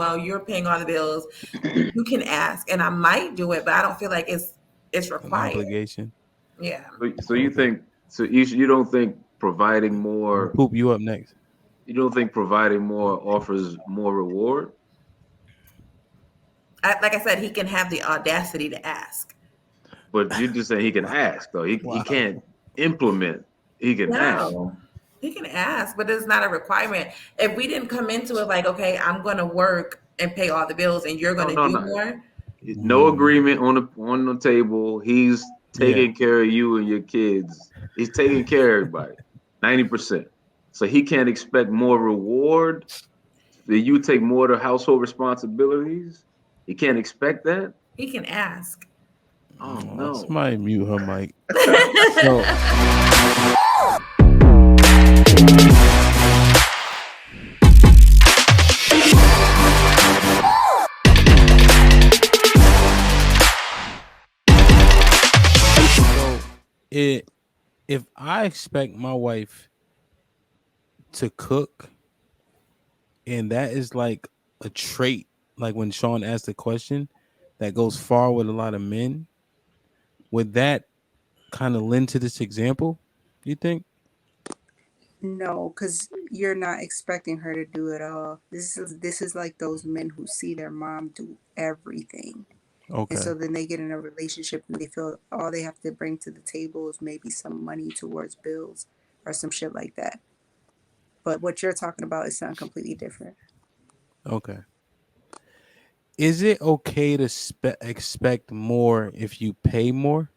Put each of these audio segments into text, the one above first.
well, you're paying all the bills. You can ask, and I might do it, but I don't feel like it's An required. obligation. Yeah. So you Okay. think you don't think providing I'm gonna more poop you up next. you don't think providing more offers more reward? Like I said, he can have the audacity to ask. But you're just saying he can ask though. He Wow. can't implement. He can ask. No, he can ask, but it's not a requirement. If we didn't come into it like, okay, I'm going to work and pay all the bills, and you're No, going to no, do no. more. No Mm, agreement on the table. He's yeah. taking care of you and your kids. He's taking care of everybody. 90%. So he can't expect more reward. That you take more of the household responsibilities. He can't expect that. He can ask. Oh no. Somebody mute her mic. So, so it if I expect my wife to cook, and that is like a trait, like when Sean asked the question, that goes far with a lot of men. Would that kind of lend to this example? You think? No, because you're not expecting her to do it all. This is like those men who see their mom do everything. And Okay. so then they get in a relationship and they feel all they have to bring to the table is maybe some money towards bills or some shit like that. But what you're talking about is something completely different. Okay. Is it okay to expect more if you pay more?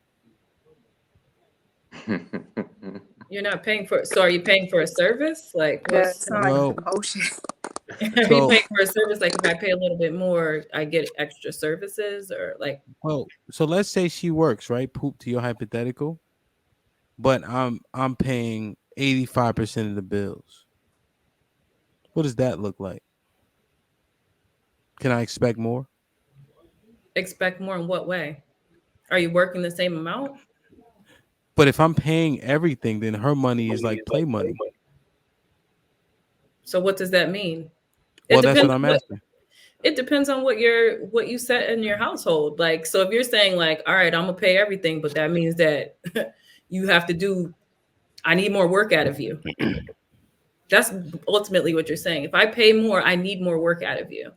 You're not paying for. So are you paying for a service? Like That what's sounds like Well, some old shit. are you so paying for a service? Like if I pay a little bit more, I get extra services, or like so let's say she works, right? Poop to your hypothetical, but I'm paying 85% of the bills. What does that look like? Can I expect more? expect more in what way? Are you working the same amount? But if I'm paying everything, then her money is like play money. So what does that mean? It Well, that's what depends I'm on what asking. it depends on what you set in your household. Like so if you're saying like, all right, I'm gonna pay everything, but that means that you have to do I need more work out of you. That's ultimately what you're saying. If I pay more, I need more work out of you.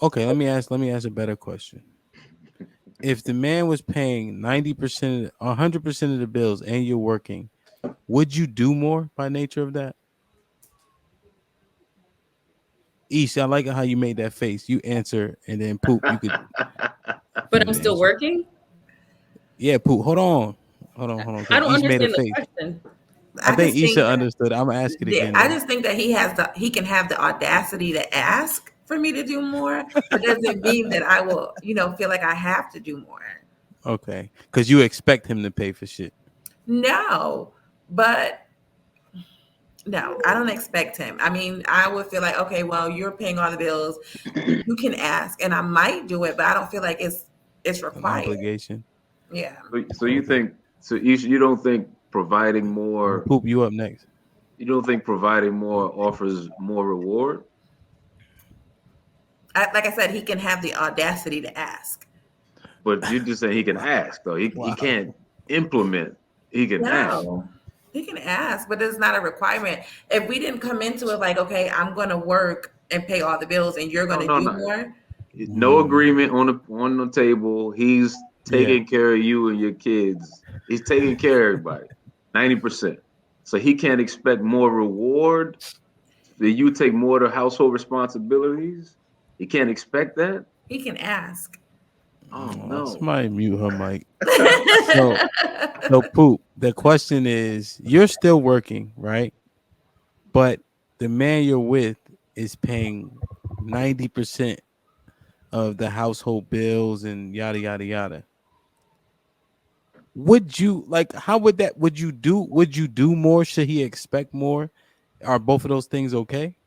Okay, let me ask a better question. If the man was paying 90%, 100% of the bills and you're working, would you do more by nature of that? Iesha, I like how you made that face. You answer and then poop. You But I'm could still answer. working. Yeah, poop. Hold on. I Because don't Iesha made a understand the face. question. I I think just Isha think understood. I'm gonna ask it Yeah, again I though. just think that he can have the audacity to ask for me to do more, but doesn't mean that I will, feel like I have to do more. Okay, because you expect him to pay for shit. No, but no, I don't expect him. I mean, I would feel like, okay, well, you're paying all the bills. You can ask, and I might do it, but I don't feel like it's An required. obligation. Yeah. So you Okay, think you don't think providing I'm gonna more poop you up next. you don't think providing more offers more reward? Like I said, he can have the audacity to ask. But you're just saying he can ask though. He Wow. can't implement. He can ask. No, he can ask, but it's not a requirement. If we didn't come into it like, okay, I'm going to work and pay all the bills, and you're going No, to no, do no. more. No Mm, agreement on the table. He's yeah. taking care of you and your kids. He's taking care of everybody. 90%. So he can't expect more reward. That you take more of the household responsibilities. He can't expect that. He can ask. Oh no. Somebody mute her mic. So, so poop. The question is, you're still working, right? But the man you're with is paying 90% of the household bills and yada yada yada. Would you like? How would that? Would you do? Would you do more? Should he expect more? Are both of those things okay?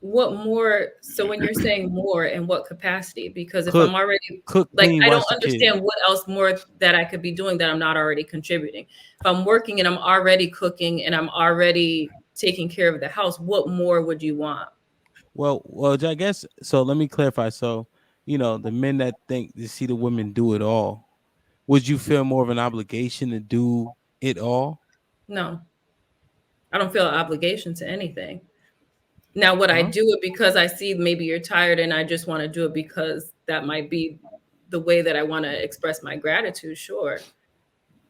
What more? So when you're saying more, in what capacity? Because if Cook, I'm already cook, like, clean, I don't watch the kids. understand what else more that I could be doing that I'm not already contributing. If I'm working and I'm already cooking and I'm already taking care of the house, what more would you want? Well, I guess so. Let me clarify. So, the men that think they see the women do it all, would you feel more of an obligation to do it all? No, I don't feel an obligation to anything. Now, would I Huh? do it because I see maybe you're tired and I just want to do it because that might be the way that I want to express my gratitude? Sure.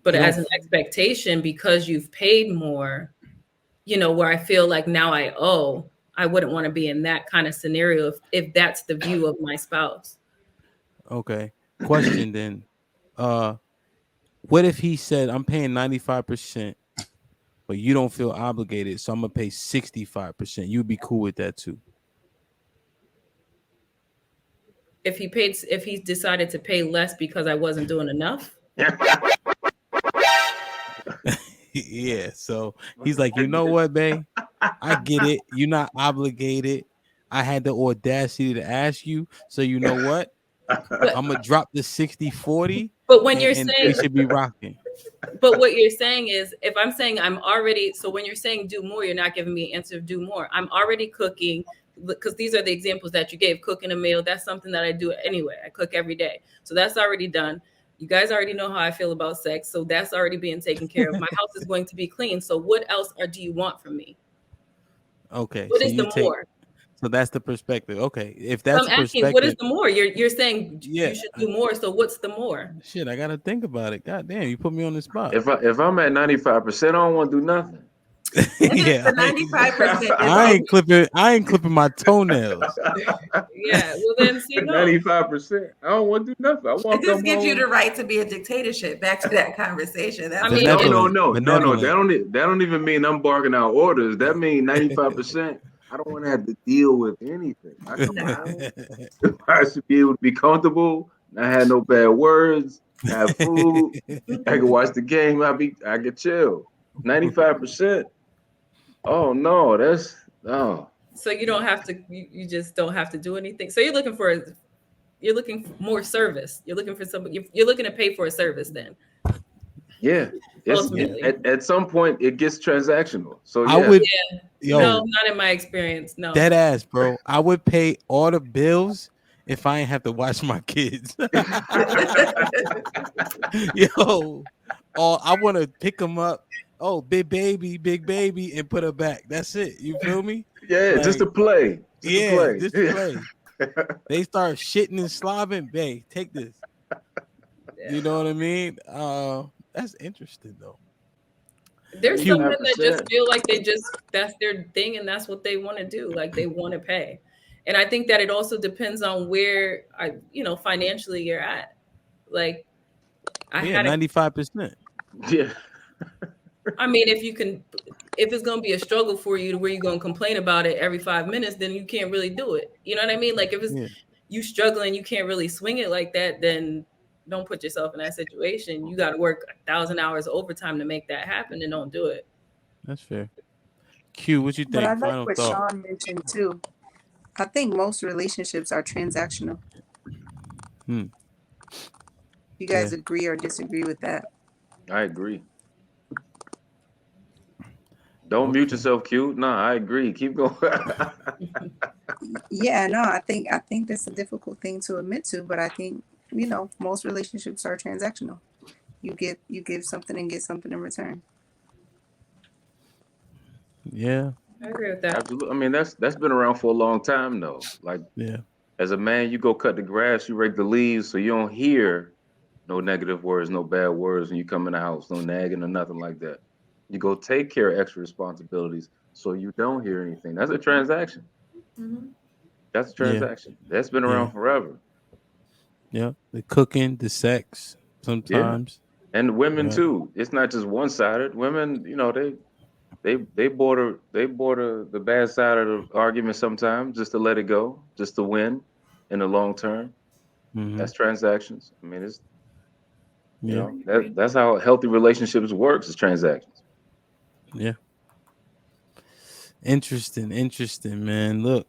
But You don't. as an expectation, because you've paid more, where I feel like now I owe, I wouldn't want to be in that kind of scenario if that's the view of my spouse. Okay. Question then. Uh, what if he said, "I'm paying 95%, but you don't feel obligated, so I'm gonna pay 65%." You'd be cool with that too. If he decided to pay less because I wasn't doing enough, Yeah. So he's like, you know what, babe? I get it. You're not obligated. I had the audacity to ask you. So you know what? but I'm gonna drop the 60-40 but when and, you're and we saying should be rocking. but what you're saying is, if I'm saying I'm already, so when you're saying do more, you're not giving me an answer of do more. I'm already cooking, because these are the examples that you gave. Cooking a meal, that's something that I do anyway. I cook every day. So that's already done. You guys already know how I feel about sex. So that's already being taken care of. My house is going to be clean. So what else do you want from me? Okay, What so is you the take more? so that's the perspective. Okay, if So that's I'm a asking, what is perspective, the more? You're saying yeah. you should do more. So what's the more? Shit, I gotta think about it. God damn, you put me on the spot. If I'm at 95%, I don't want to do nothing. And it's Yeah, the 95% is I okay. ain't clipping. I ain't clipping my toenails. Yeah. Well, then see, no. 95%. I don't want to do nothing. I want to This come gives you home. the right to be a dictatorship. Back to that conversation. I That's mean, No, okay. no, Benevolent, no, no, no. benevolent. That don't even mean I'm barking out orders. That means 95%. I don't want to have to deal with anything. I come No. home. I should be able to be comfortable. Not have no bad words. Have food. I can watch the game. I can chill. 95%. Oh no, that's no. So you don't have to. You just don't have to do anything. So you're looking for more service. You're looking for somebody. You're looking to pay for a service. Then Yeah. ultimately, At some point it gets transactional. So I yeah. would, no, yo, not in my experience. No. dead ass, bro. I would pay all the bills if I ain't have to watch my kids. Yo, oh, I want to pick them up. Oh, big baby, and put her back. That's it. You feel me? Yeah, just Like, to play. Just to yeah, play. just play. They start shitting and slobbing. Babe, take this. Yeah. You know what I mean? That's interesting though. There's some men that just 95%. feel like that's their thing and that's what they want to do. Like they want to pay. And I think that it also depends on where financially you're at. Like I Yeah, had a 95%. Yeah. I mean, if it's gonna be a struggle for you to where you're gonna complain about it every 5 minutes, then you can't really do it. You know what I mean? Like if it's Yeah, you struggling, you can't really swing it like that, then don't put yourself in that situation. You got to work 1,000 hours overtime to make that happen, and don't do it. that's fair. Q, what you But I think? like Final what thought. Sean mentioned too. I think most relationships are transactional. Hmm. You Yeah. guys agree or disagree with that? I agree. Don't mute Okay. yourself, Q. No, I agree. Keep going. Yeah, no, I think that's a difficult thing to admit to, but I think, most relationships are transactional. You give something and get something in return. Yeah. I agree with that. Absolutely. I mean, that's been around for a long time though. Like Yeah. as a man, you go cut the grass, you rake the leaves, so you don't hear no negative words, no bad words when you come in the house, no nagging or nothing like that. You go take care of extra responsibilities so you don't hear anything. That's a transaction. Mhm. That's a Yeah. transaction. That's been Yeah. around forever. Yeah. The cooking, the sex, Yeah. sometimes. And women Yeah. too. It's not just one sided. Women, they border the bad side of the argument sometimes just to let it go, just to win in the long term. Mm-hmm. That's transactions. I mean, it's Yeah. that's how healthy relationships works is transactions. Yeah. Interesting, man. Look.